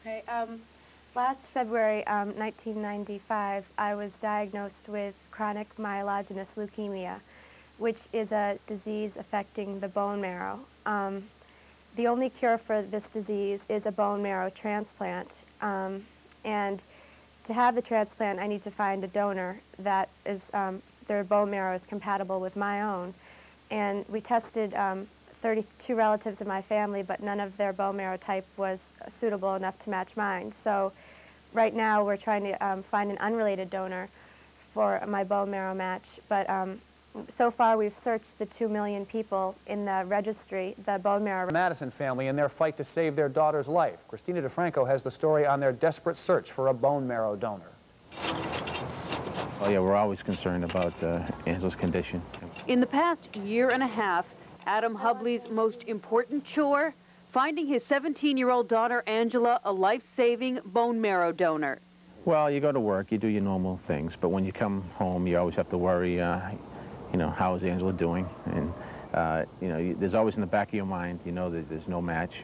Okay. Last February, 1995, I was diagnosed with chronic myelogenous leukemia, which is a disease affecting the bone marrow. The only cure for this disease is a bone marrow transplant. And to have the transplant, I need to find a donor that is, their bone marrow is compatible with my own. And we tested 32 relatives in my family, but none of their bone marrow type was suitable enough to match mine. So right now we're trying to find an unrelated donor for my bone marrow match. But so far we've searched the 2 million people in the registry, the bone marrow. Madison family in their fight to save their daughter's life. Christina DeFranco has the story on their desperate search for a bone marrow donor. Oh yeah, we're always concerned about Angela's condition. In the past year and a half, Adam Hubley's most important chore, finding his 17-year-old daughter Angela a life-saving bone marrow donor. Well, you go to work, you do your normal things, but when you come home, you always have to worry, you know, how is Angela doing? And, you know, there's always in the back of your mind, you know that there's no match.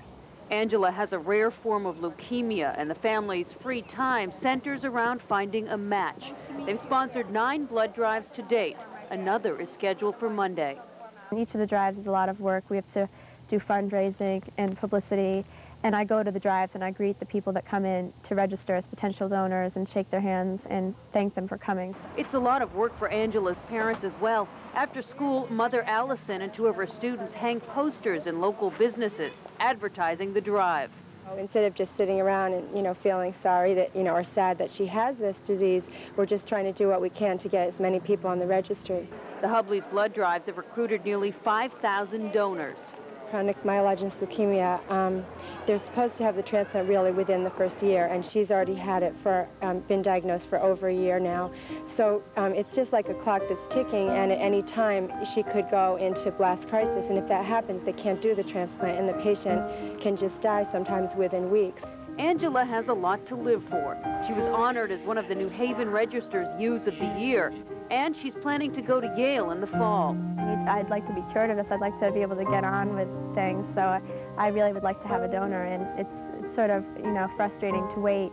Angela has a rare form of leukemia, and the family's free time centers around finding a match. They've sponsored 9 blood drives to date. Another is scheduled for Monday. Each of the drives is a lot of work. We have to do fundraising and publicity, and I go to the drives and I greet the people that come in to register as potential donors and shake their hands and thank them for coming. It's a lot of work for Angela's parents as well. After school, Mother Allison and 2 of her students hang posters in local businesses advertising the drive. Instead of just sitting around and, you know, feeling sorry that, you know, or sad that she has this disease, we're just trying to do what we can to get as many people on the registry. The Hubley's blood drives have recruited nearly 5,000 donors. Chronic myelogenous leukemia, they're supposed to have the transplant really within the first year, and she's already had it for, been diagnosed for over a year now. So it's just like a clock that's ticking, and at any time she could go into blast crisis, and if that happens, they can't do the transplant, and the patient can just die sometimes within weeks. Angela has a lot to live for. She was honored as one of the New Haven Register's Youth of the Year, and she's planning to go to Yale in the fall. I'd like to be cured of this. I'd like to be able to get on with things, so I really would like to have a donor, and it's sort of, you know, frustrating to wait.